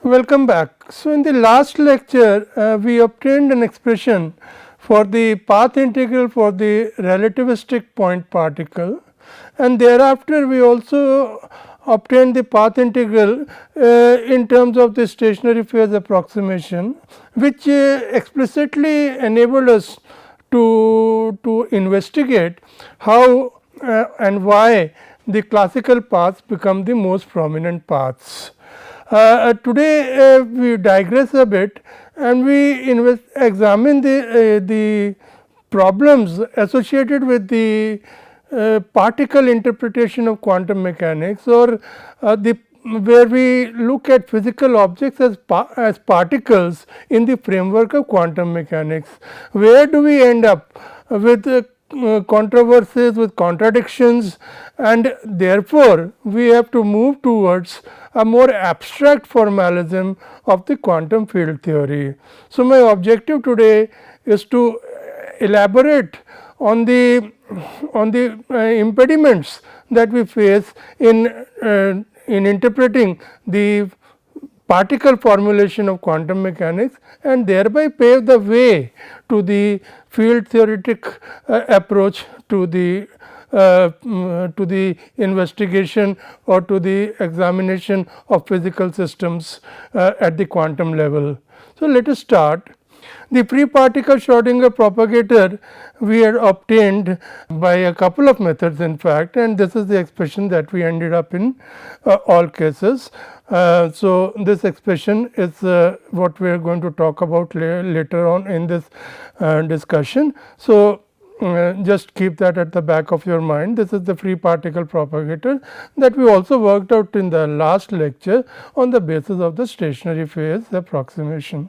Welcome back. So, in the last lecture we obtained an expression for the path integral for the relativistic point particle, and thereafter we also obtained the path integral in terms of the stationary phase approximation, which explicitly enabled us to investigate how and why the classical paths become the most prominent paths. Today we digress a bit and we examine the problems associated with the particle interpretation of quantum mechanics, or the where we look at physical objects as particles in the framework of quantum mechanics. Where do we end up with controversies, with contradictions, and therefore, we have to move towards a more abstract formalism of the quantum field theory. So, my objective today is to elaborate on the impediments that we face in interpreting the particle formulation of quantum mechanics, and thereby pave the way to the field theoretic approach to the investigation or to the examination of physical systems at the quantum level. So, let us start. The free particle Schrodinger propagator we had obtained by a couple of methods in fact, and this is the expression that we ended up in all cases. So, this expression is what we are going to talk about later on in this discussion. So, just keep that at the back of your mind. This is the free particle propagator that we also worked out in the last lecture on the basis of the stationary phase approximation.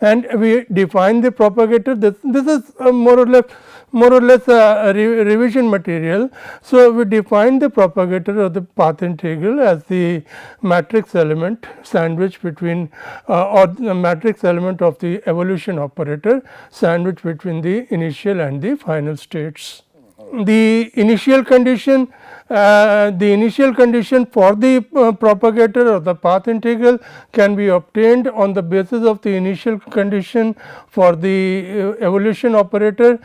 And we define the propagator. This is more or less a revision material. So, we define the propagator of the path integral as the matrix element sandwiched between or the matrix element of the evolution operator sandwiched between the initial and the final states. The initial condition for the propagator or the path integral can be obtained on the basis of the initial condition for the evolution operator,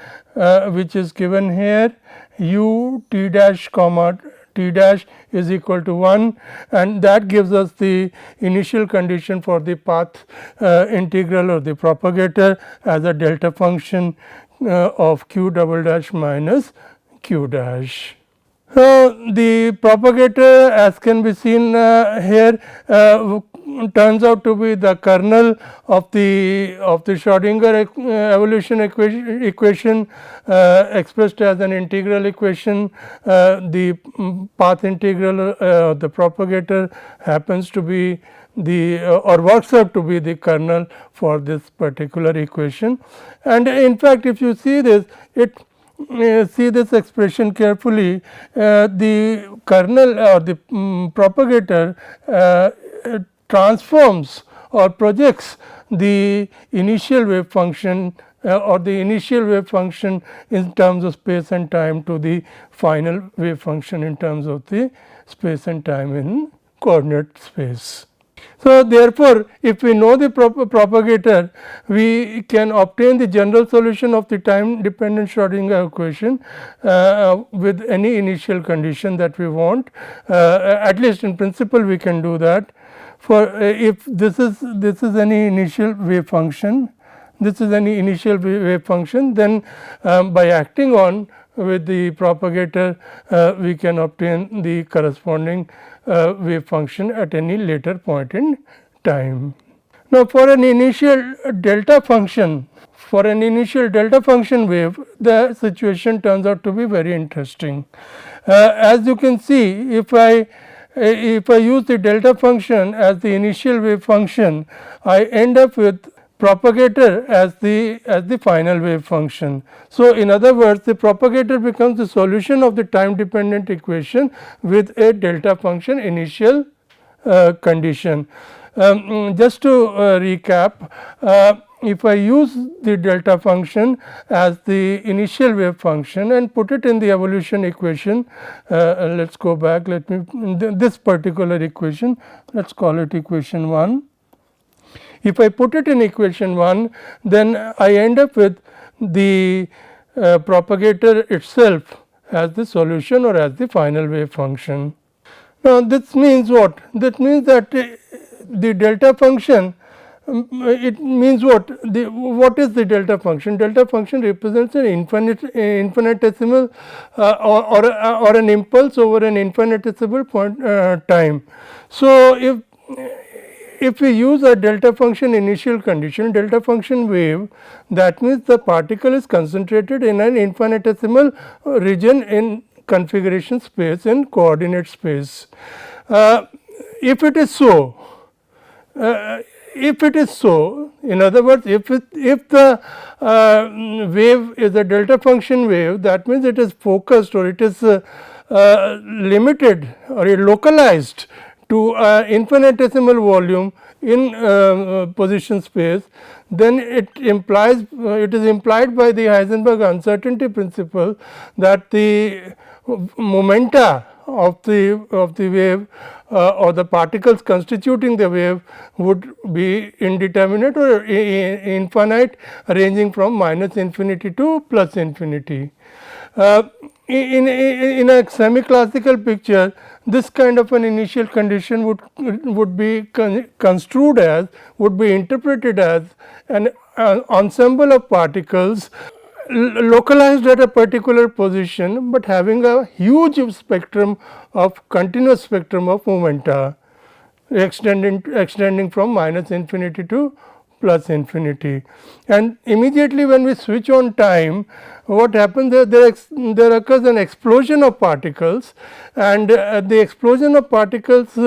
which is given here u t dash comma t dash is equal to 1, and that gives us the initial condition for the path integral or the propagator as a delta function of q double dash minus q dash. The propagator, as can be seen here, turns out to be the kernel of the Schrodinger evolution equation expressed as an integral equation. The path integral the propagator happens to be the or works out to be the kernel for this particular equation. And in fact, if you see this, see this expression carefully, the kernel or the propagator transforms or projects the initial wave function or the initial wave function in terms of space and time to the final wave function in terms of the space and time in coordinate space. So, therefore, if we know the propagator, we can obtain the general solution of the time dependent Schrodinger equation with any initial condition that we want. At least in principle we can do that. For if this is any initial wave function, then by acting on with the propagator we can obtain the corresponding wave function at any later point in time. Now, for an initial delta function wave, the situation turns out to be very interesting. As you can see, if I use the delta function as the initial wave function, I end up with propagator as the final wave function. So, in other words, the propagator becomes the solution of the time dependent equation with a delta function initial condition. Just to recap, if I use the delta function as the initial wave function and put it in the evolution equation, let us go back, let me this particular equation, let us call it equation 1. If I put it in equation 1, then I end up with the propagator itself as the solution or as the final wave function. Now, this means what? That means that the delta function, it means what? What is the delta function? Delta function represents an infinitesimal or an impulse over an infinitesimal point time. So, if we use a delta function initial condition, delta function wave, that means the particle is concentrated in an infinitesimal region in configuration space and coordinate space. If it is so, in other words, if the wave is a delta function wave, that means it is focused or it is limited or localized to infinitesimal volume in position space, then it implies it is implied by the Heisenberg uncertainty principle that the momenta of the wave or the particles constituting the wave would be indeterminate or infinite, ranging from minus infinity to plus infinity. In a semi-classical picture, this kind of an initial condition would be construed as, would be interpreted as an ensemble of particles localized at a particular position, but having a huge spectrum of continuous spectrum of momenta extending from minus infinity to plus infinity. And immediately when we switch on time, what happens is there occurs an explosion of particles, and the explosion of particles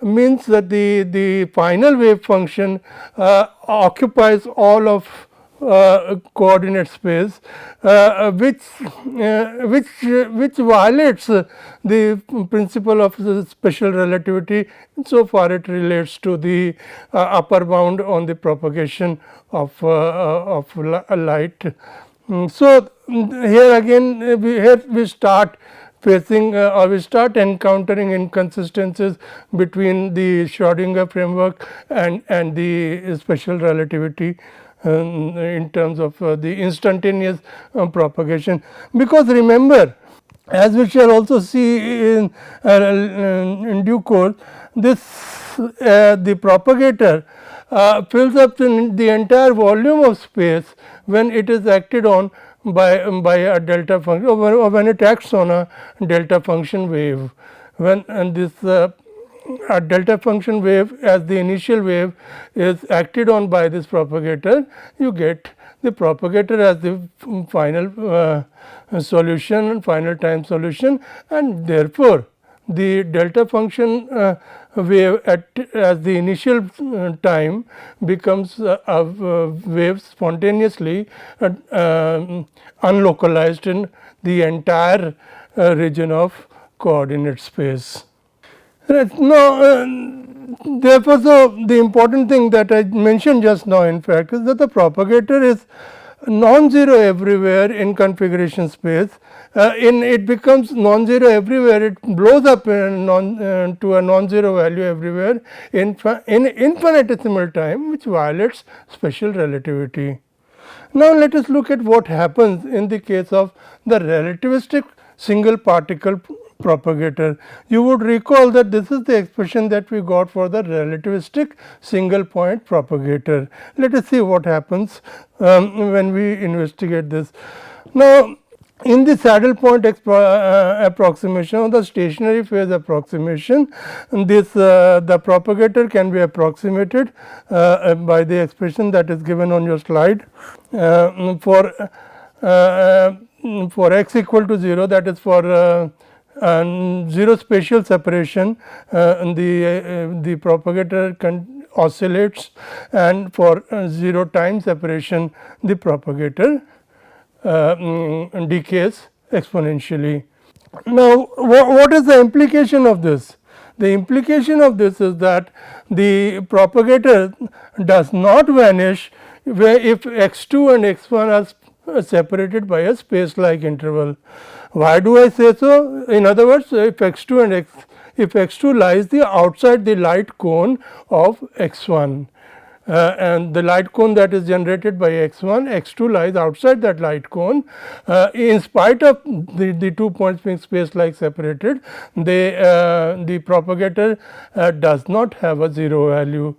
means that the final wave function occupies all of coordinate space, which violates the principle of the special relativity, so far it relates to the upper bound on the propagation of light. So, here again we start facing or we start encountering inconsistencies between the Schrodinger framework and the special relativity in terms of the instantaneous propagation. Because remember, as we shall also see in due course, this the propagator fills up the entire volume of space when it is acted on by a delta function, or when it acts on a delta function wave. When this a delta function wave as the initial wave is acted on by this propagator, you get the propagator as the final solution, final time solution, and therefore, the delta function wave as the initial time becomes a wave spontaneously unlocalized in the entire region of coordinate space. Right. Now, therefore, so the important thing that I mentioned just now, in fact, is that the propagator is non-zero everywhere in configuration space. It becomes non-zero everywhere, it blows up to a non-zero value everywhere in infinitesimal time, which violates special relativity. Now, let us look at what happens in the case of the relativistic single particle propagator. You would recall that this is the expression that we got for the relativistic single point propagator. Let us see what happens when we investigate this. Now, in the saddle point approximation or the stationary phase approximation, this the propagator can be approximated by the expression that is given on your slide for x equal to 0, that is for zero spatial separation, the propagator oscillates, and for 0 time separation the propagator decays exponentially. Now, what is the implication of this? The implication of this is that the propagator does not vanish where if x2 and x1 are separated by a space like interval. Why do I say so? In other words, if x2 and if x2 lies outside the light cone of x1, and the light cone that is generated by x1, x2 lies outside that light cone. In spite of the 2 points being space like separated, the propagator does not have a 0 value.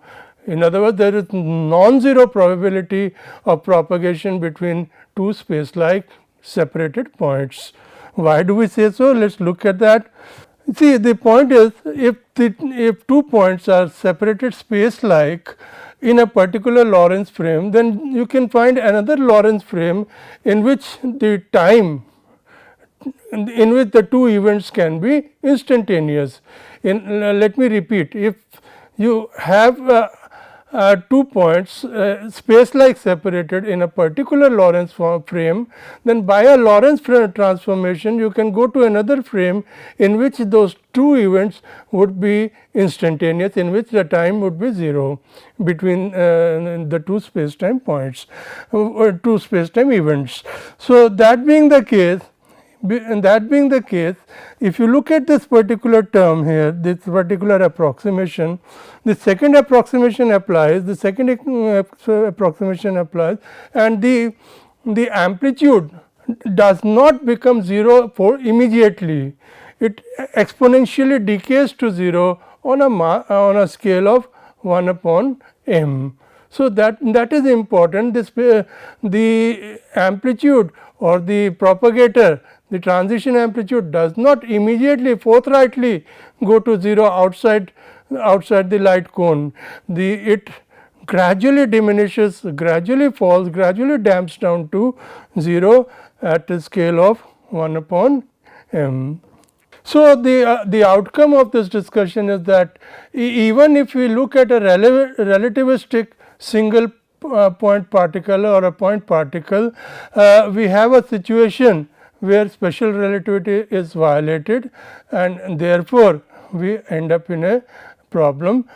In other words, there is non-zero probability of propagation between two space like separated points. Why do we say so? Let us look at that. See, the point is, if 2 points are separated space like in a particular Lorentz frame, then you can find another Lorentz frame in which the time in which the two events can be instantaneous. Let me repeat, if you have 2 points space like separated in a particular Lorentz frame, then by a Lorentz transformation you can go to another frame in which those two events would be instantaneous, in which the time would be 0 between the two space time points, two space time events. So, that being the case, if you look at this particular term here, this particular approximation, the second approximation applies, and the amplitude does not become 0 for immediately. It exponentially decays to 0 on a scale of 1 upon m. So, that is important. The amplitude or the propagator, the transition amplitude does not immediately forthrightly go to 0 outside the light cone. It gradually diminishes, gradually falls, gradually damps down to 0 at a scale of 1 upon m. So, the outcome of this discussion is that even if we look at a relativistic single point particle or a point particle, we have a situation where special relativity is violated, and therefore, we end up in a problem.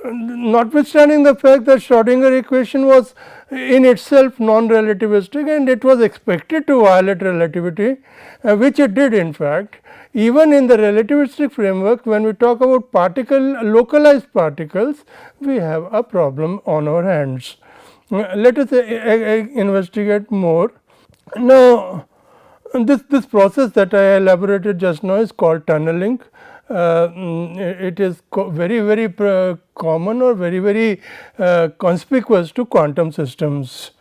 Notwithstanding the fact that Schrodinger equation was in itself non-relativistic and it was expected to violate relativity, which it did in fact, even in the relativistic framework, when we talk about localized particles, we have a problem on our hands. Let us investigate more. Now, this process that I elaborated just now is called tunneling. It is very common or very conspicuous to quantum systems.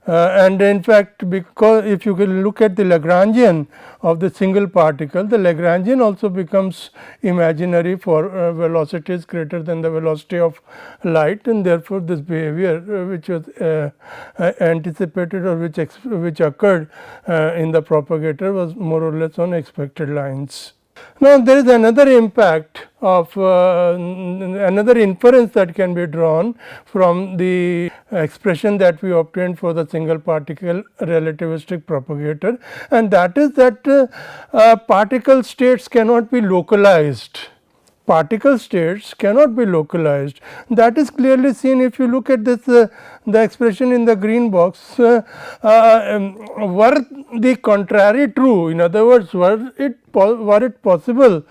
And in fact, because if you can look at the Lagrangian of the single particle, the Lagrangian also becomes imaginary for velocities greater than the velocity of light, and therefore, this behavior which was anticipated or which occurred in the propagator was more or less on expected lines. Now, there is another impact of another inference that can be drawn from the expression that we obtained for the single particle relativistic propagator, and that is that particle states cannot be localized. Particle states cannot be localized. That is clearly seen if you look at this the expression in the green box. Were the contrary true, in other words, were it possible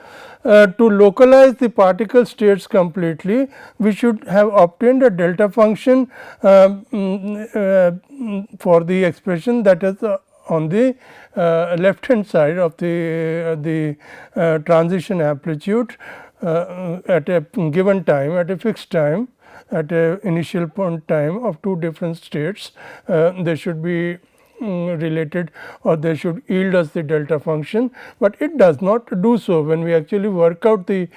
to localize the particle states completely, we should have obtained a delta function for the expression that is on the left hand side of the transition amplitude at a given time, at a fixed time, at a initial point time of two different states. They should be related, or they should yield us the delta function, but it does not do so. When we actually work out the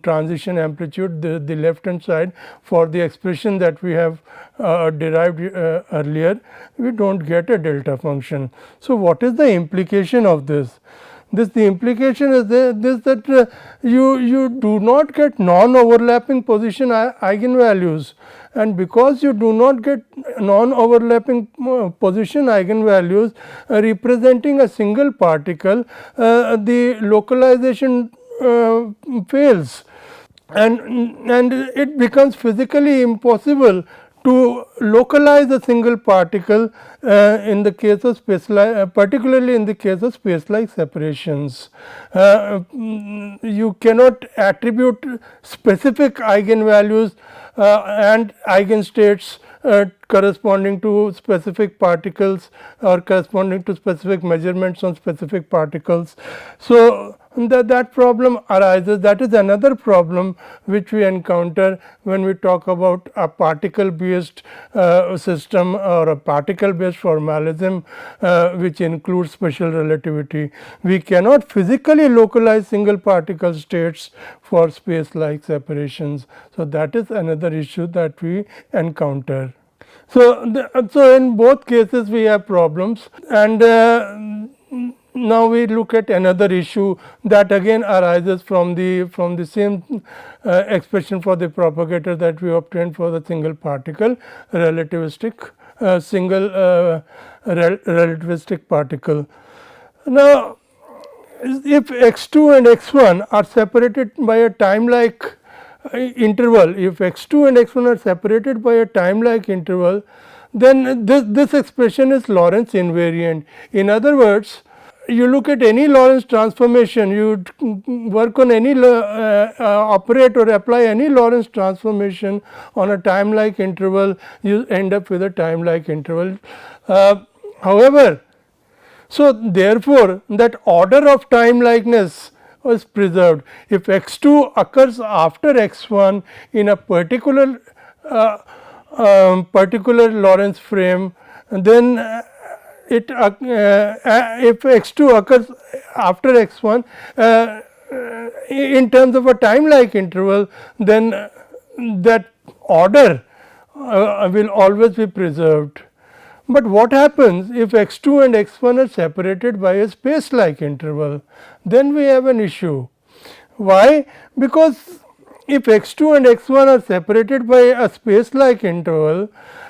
transition amplitude, the left hand side for the expression that we have derived earlier, we do not get a delta function. So, what is the implication of this? The implication is that you do not get non-overlapping position eigenvalues, and because you do not get non-overlapping position eigenvalues representing a single particle, the localization fails, and it becomes physically impossible to localize a single particle in the case of particularly in the case of space-like separations. You cannot attribute specific eigenvalues and eigenstates corresponding to specific particles or corresponding to specific measurements on specific particles. So, that problem arises. That is another problem which we encounter when we talk about a particle based system or a particle based formalism which includes special relativity. We cannot physically localize single particle states for space like separations. So, that is another issue that we encounter. So, in both cases we have problems, and now we look at another issue that again arises from the same expression for the propagator that we obtained for the single particle relativistic relativistic particle. Now, if x2 and x1 are separated by a time like interval, if x2 and x1 are separated by a time like interval, then this expression is Lorentz invariant. In other words, you look at any Lorentz transformation, you work on any operate or apply any Lorentz transformation on a time like interval, you end up with a time like interval. However, so therefore, that order of time likeness was preserved. If x2 occurs after x1 in a particular particular Lorentz frame, then if x2 occurs after x1 in terms of a time like interval, then that order will always be preserved. But what happens if x2 and x1 are separated by a space like interval? Then we have an issue. Why? Because if x2 and x1 are separated by a space like interval,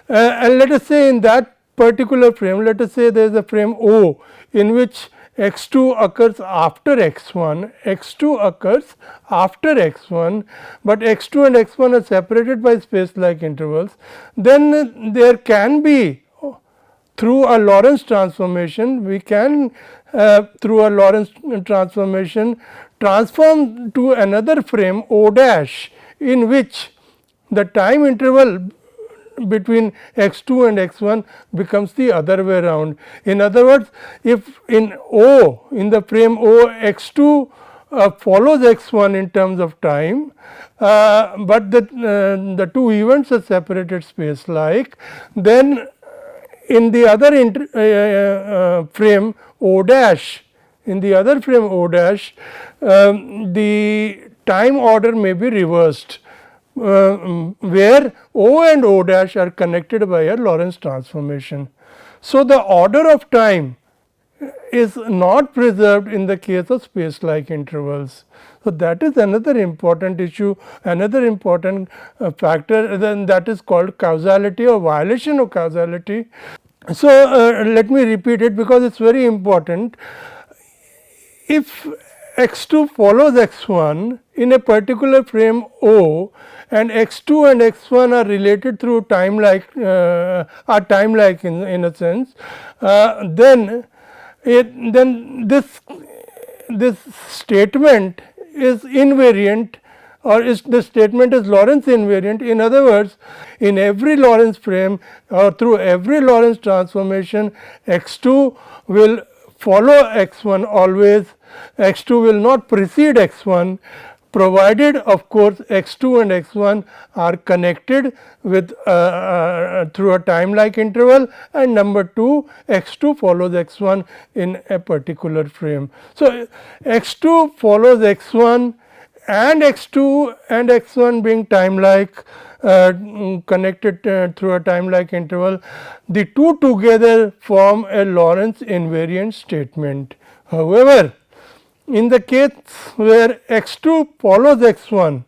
and let us say in that particular frame, let us say there is a frame O in which x2 occurs after x1, x2 occurs after x1, but x2 and x1 are separated by space like intervals, then there can be, through a Lorentz transformation, we can through a Lorentz transformation transform to another frame O dash, in which the time interval between x2 and x1 becomes the other way around. In other words, if in O, in the frame O, x2 follows x1 in terms of time, but the two events are separated space like, then in the other frame O dash, in the other frame O dash, the time order may be reversed, where O and O dash are connected by a Lorentz transformation. So, the order of time is not preserved in the case of space like intervals. So, that is another important issue, another important factor, then that is called causality or violation of causality. So, let me repeat it because it is very important. If x2 follows x1 in a particular frame O, and x2 and x1 are related through time like are time like in a sense, then this statement is invariant, or the statement is Lorentz invariant. In other words, in every Lorentz frame or through every Lorentz transformation, x2 will follow x1 always, x2 will not precede x1, provided of course x2 and x1 are connected with through a time like interval, and number 2, x2 follows x1 in a particular frame. So, x2 follows x1 and x2 and x1 being time like connected through a time like interval, the two together form a Lorentz invariant statement. However, in the case where x2 follows x1,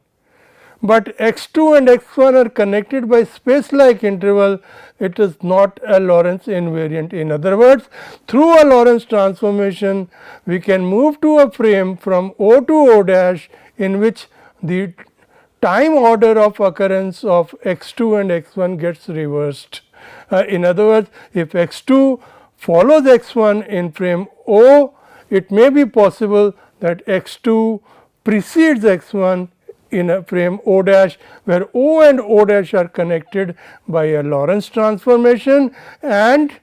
but x2 and x1 are connected by space like interval, it is not a Lorentz invariant. In other words, through a Lorentz transformation, we can move to a frame from O to O dash in which the time order of occurrence of x2 and x1 gets reversed. In other words, if x2 follows x1 in frame O, it may be possible that x2 precedes x1 in a frame O dash, where O and O dash are connected by a Lorentz transformation, and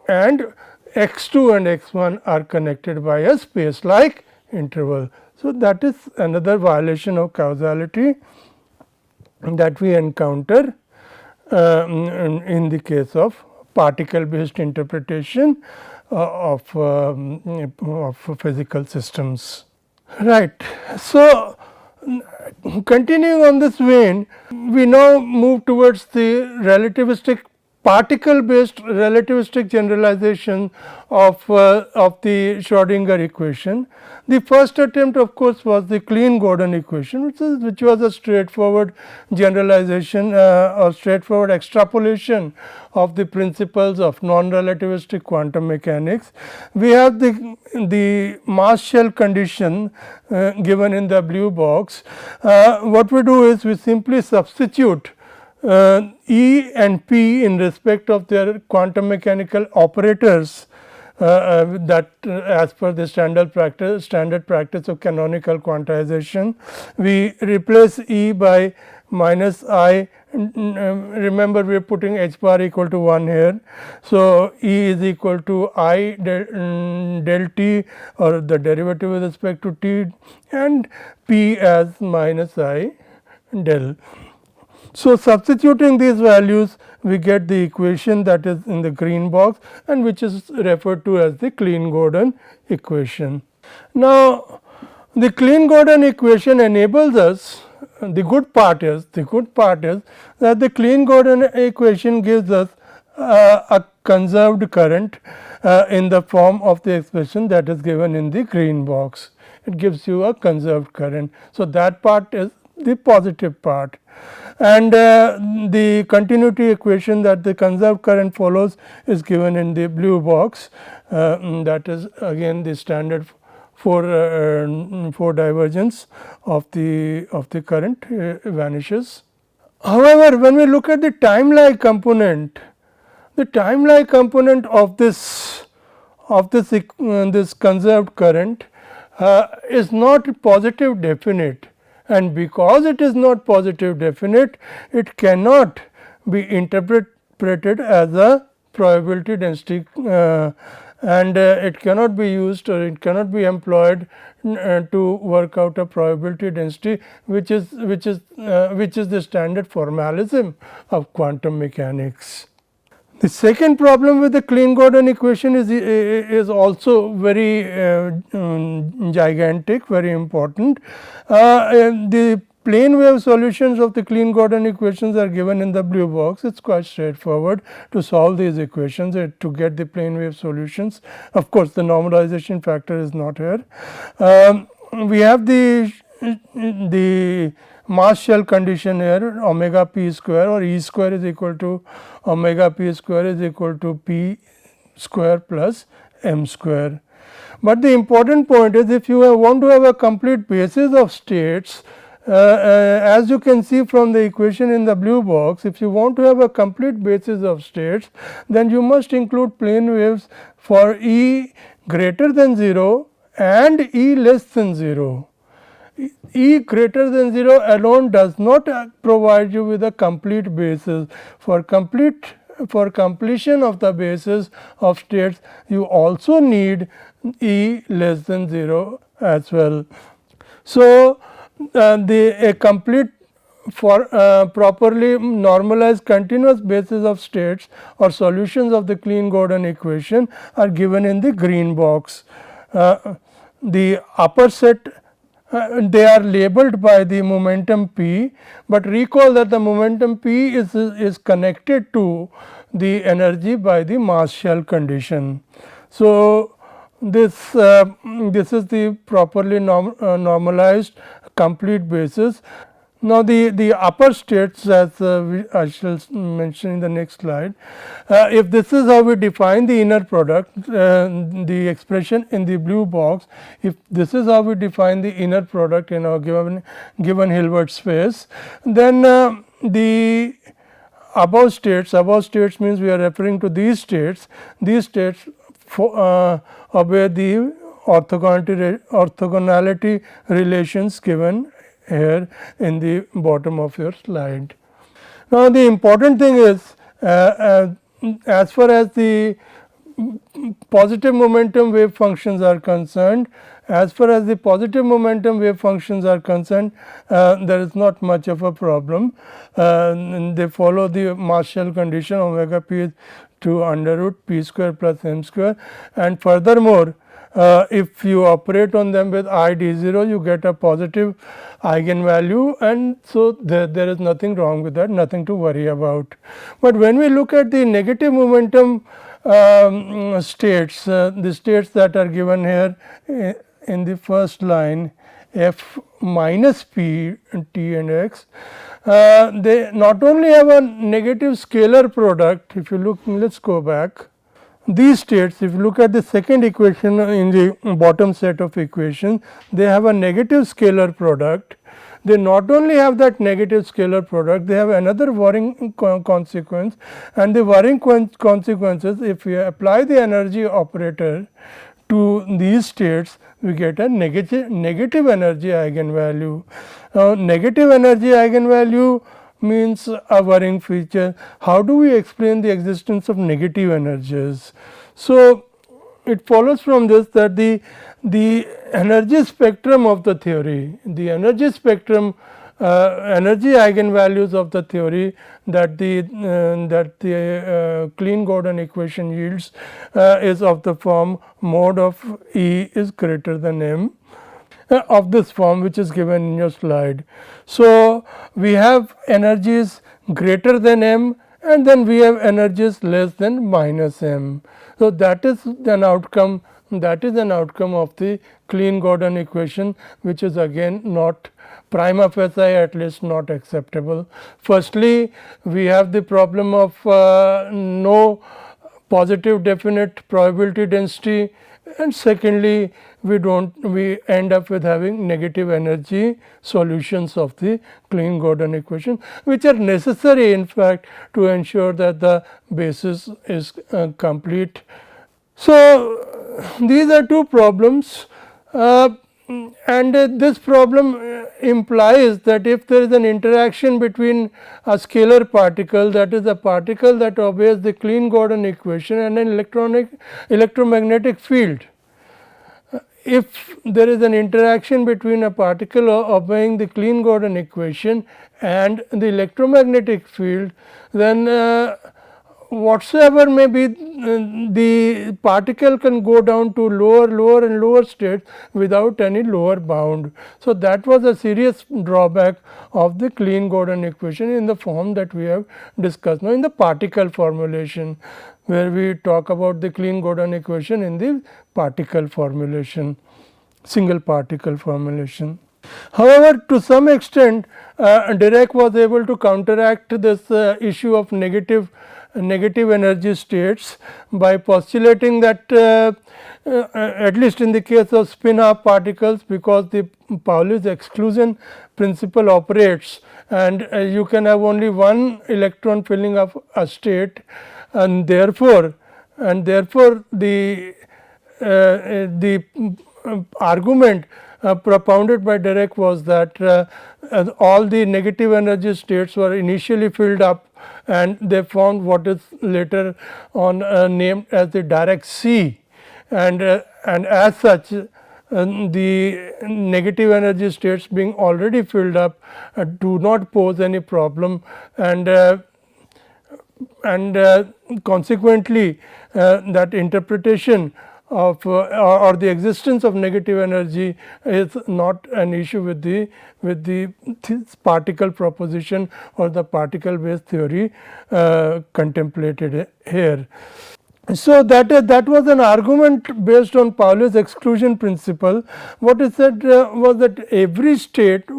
x2 and x1 are connected by a space like interval. So, that is another violation of causality that we encounter in the case of particle based interpretation of physical systems. Right. So, continuing on this vein, we now move towards the relativistic particle based relativistic generalization of the Schrodinger equation. The first attempt of course was the Kleene-Gordon equation, which was a straightforward generalization or straightforward extrapolation of the principles of non-relativistic quantum mechanics. We have the mass shell condition given in the blue box. What we do is we simply substitute E and P in respect of their quantum mechanical operators that as per the standard practice of canonical quantization. We replace E by minus I. Remember, we are putting h bar equal to 1 here. So, E is equal to I del t, or the derivative with respect to t, and P as minus I del. So, substituting these values, we get the equation that is in the green box, and which is referred to as the Kleene-Gordon equation. Now, the Kleene-Gordon equation enables us, the good part is that the Kleene-Gordon equation gives us a conserved current in the form of the expression that is given in the green box. It gives you a conserved current. So, that part is the positive part, and the continuity equation that the conserved current follows is given in the blue box. That is again the standard for divergence of the current vanishes. However, when we look at the time lag component, the time lag component of this conserved current is not positive definite. And because it is not positive definite, it cannot be interpreted as a probability density and it cannot be used, or it cannot be employed to work out a probability density, which is the standard formalism of quantum mechanics. The second problem with the Kleene-Gordon equation is also very gigantic, very important. The plane wave solutions of the Kleene-Gordon equations are given in the blue box. It is quite straightforward to solve these equations to get the plane wave solutions. Of course, the normalization factor is not here. We have the mass shell condition here, omega p square, or E square is equal to omega p square is equal to p square plus m square. But the important point is, if you want to have a complete basis of states, as you can see from the equation in the blue box, if you want to have a complete basis of states, then you must include plane waves for E greater than 0 and E less than 0. E greater than 0 alone does not provide you with a complete basis. For completion of the basis of states, you also need E less than 0 as well. So, a complete properly normalized continuous basis of states or solutions of the Kleene-Gordon equation are given in the green box. The upper set, they are labeled by the momentum p, but recall that the momentum p is connected to the energy by the mass shell condition. So, this is the properly normalized complete basis. Now, the upper states, as I shall mention in the next slide, if this is how we define the inner product, the expression in the blue box, if this is how we define the inner product in our given Hilbert space, then the above states means we are referring to these states obey the orthogonality relations given here in the bottom of your slide. Now, the important thing is as far as the positive momentum wave functions are concerned, there is not much of a problem. They follow the Marshall condition, omega p is to under root p square plus m square, and furthermore, if you operate on them with I d 0, you get a positive eigenvalue, and so there is nothing wrong with that, nothing to worry about. But when we look at the negative momentum states, the states that are given here in the first line, f minus p t and x, they not only have a negative scalar product. If you look, let us go back. These states, if you look at the second equation in the bottom set of equations, they have a negative scalar product. They not only have that negative scalar product, they have another worrying consequence, and the worrying consequences, if we apply the energy operator to these states, we get a negative energy eigenvalue. Now, negative energy eigenvalue means a worrying feature. How do we explain the existence of negative energies? So, it follows from this that the energy spectrum of the theory, the energy spectrum, energy eigenvalues of the theory that the Kleene-Gordon equation yields is of the form mod of E is greater than m, of this form which is given in your slide. So, we have energies greater than m, and then we have energies less than minus m. So, that is an outcome of the Kleene-Gordon equation, which is again not prima facie, at least not acceptable. Firstly, we have the problem of no positive definite probability density, and secondly, we end up with having negative energy solutions of the Kleene-Gordon equation, which are necessary in fact to ensure that the basis is complete. So, these are two problems, and this problem implies that if there is an interaction between a scalar particle, that is a particle that obeys the Kleene-Gordon equation, and an electromagnetic field. If there is an interaction between a particle obeying the Kleene-Gordon equation and the electromagnetic field, then whatsoever may be the particle can go down to lower and lower states without any lower bound. So, that was a serious drawback of the Kleene-Gordon equation in the form that we have discussed. Now, in the particle formulation, where we talk about the Kleene-Gordon equation in the particle formulation, single particle formulation. However, to some extent Dirac was able to counteract this issue of negative energy states by postulating that at least in the case of spin half particles, because the Pauli's exclusion principle operates, and you can have only one electron filling up a state, and therefore the argument propounded by Dirac was that all the negative energy states were initially filled up, and they found what is later on named as the Dirac sea, and as such the negative energy states being already filled up do not pose any problem, and consequently that interpretation of or the existence of negative energy is not an issue with the particle proposition or the particle based theory contemplated here. So, that was an argument based on Pauli's exclusion principle. What is said was that every state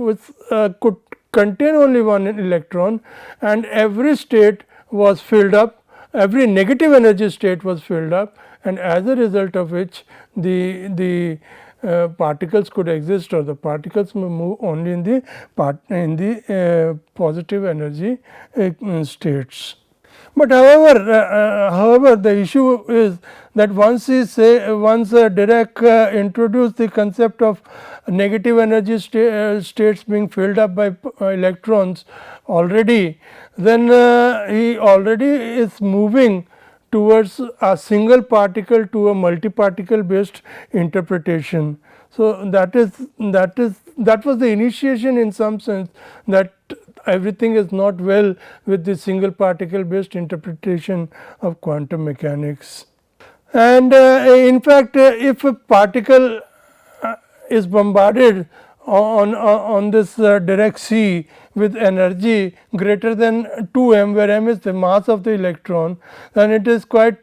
contain only one electron, and every state was filled up, every negative energy state was filled up, and as a result of which the particles could exist, or the particles move only in the positive energy states. But however, the issue is that once Dirac introduced the concept of negative energy states being filled up by electrons already, then he already is moving towards a single particle to a multi-particle based interpretation. So, that was the initiation in some sense, that everything is not well with the single particle based interpretation of quantum mechanics. And in fact, if a particle is bombarded on this Dirac sea with energy greater than 2 m, where m is the mass of the electron, then it is quite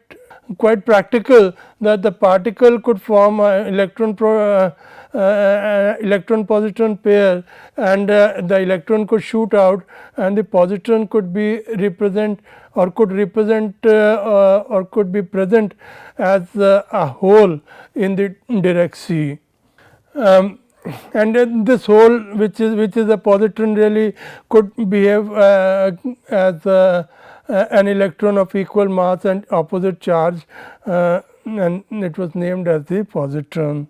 practical that the particle could form an electron positron pair, and the electron could shoot out, and the positron could be represent or could be present as a hole in the Dirac sea. And this hole, which is a positron, really could behave as an electron of equal mass and opposite charge, and it was named as the positron.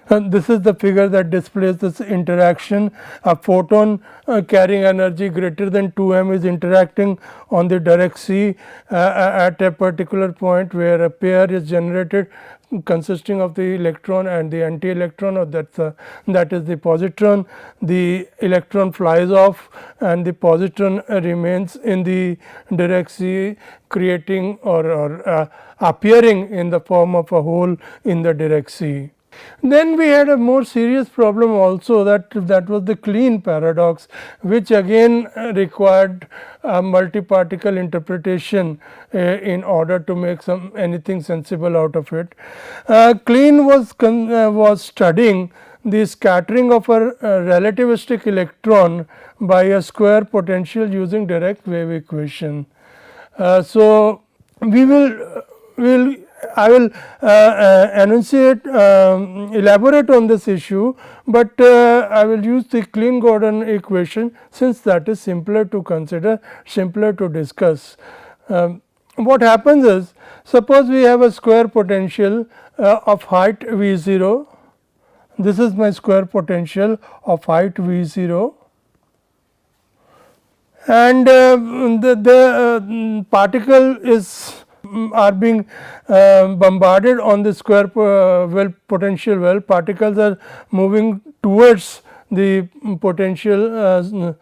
And this is the figure that displays this interaction. A photon carrying energy greater than 2 m is interacting on the Dirac sea at a particular point, where a pair is generated consisting of the electron and the anti-electron, or that is the positron. The electron flies off and the positron remains in the Dirac sea, creating or appearing in the form of a hole in the Dirac sea. Then we had a more serious problem also, that was the Kleene paradox, which again required a multi-particle interpretation in order to make anything sensible out of it. Kleene was studying the scattering of a relativistic electron by a square potential using Dirac wave equation. So, I will elaborate on this issue, but I will use the Kleene-Gordon equation, since that is simpler to consider, simpler to discuss. What happens is, suppose we have a square potential of height V0. This is my square potential of height V0, and the particle are being bombarded on the square potential well. Particles are moving towards the potential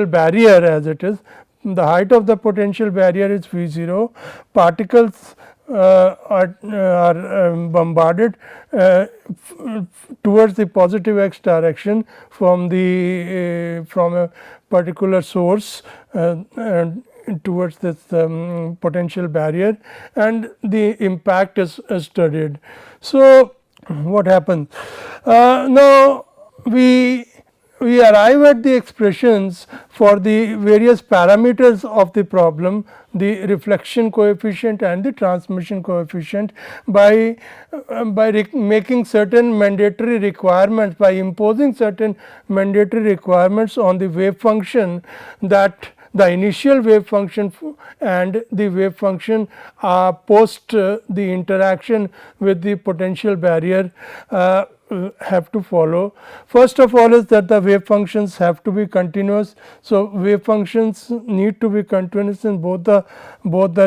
barrier, as it is. The height of the potential barrier is V0. Particles are bombarded towards the positive x direction from a particular source, and towards this potential barrier, and the impact is studied. So, what happens? Now, we arrive at the expressions for the various parameters of the problem, the reflection coefficient and the transmission coefficient, by making certain mandatory requirements, by imposing certain mandatory requirements on the wave function, that the initial wave function and the wave function post the interaction with the potential barrier have to follow. First of all is that the wave functions have to be continuous. So, wave functions need to be continuous in both the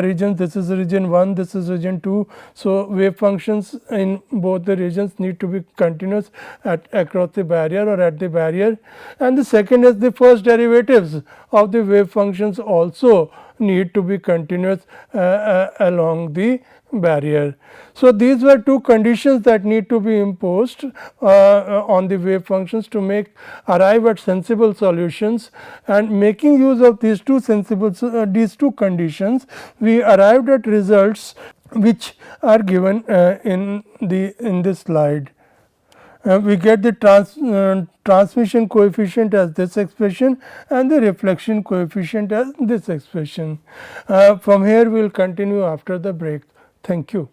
regions. This is region 1, this is region 2. So, wave functions in both the regions need to be continuous across the barrier or at the barrier. And the second is the first derivatives of the wave functions also need to be continuous along the barrier. So, these were two conditions that need to be imposed on the wave functions to arrive at sensible solutions, and making use of these two conditions, we arrived at results which are given in this slide. we get the transmission coefficient as this expression and the reflection coefficient as this expression. From here we will continue after the break. Thank you.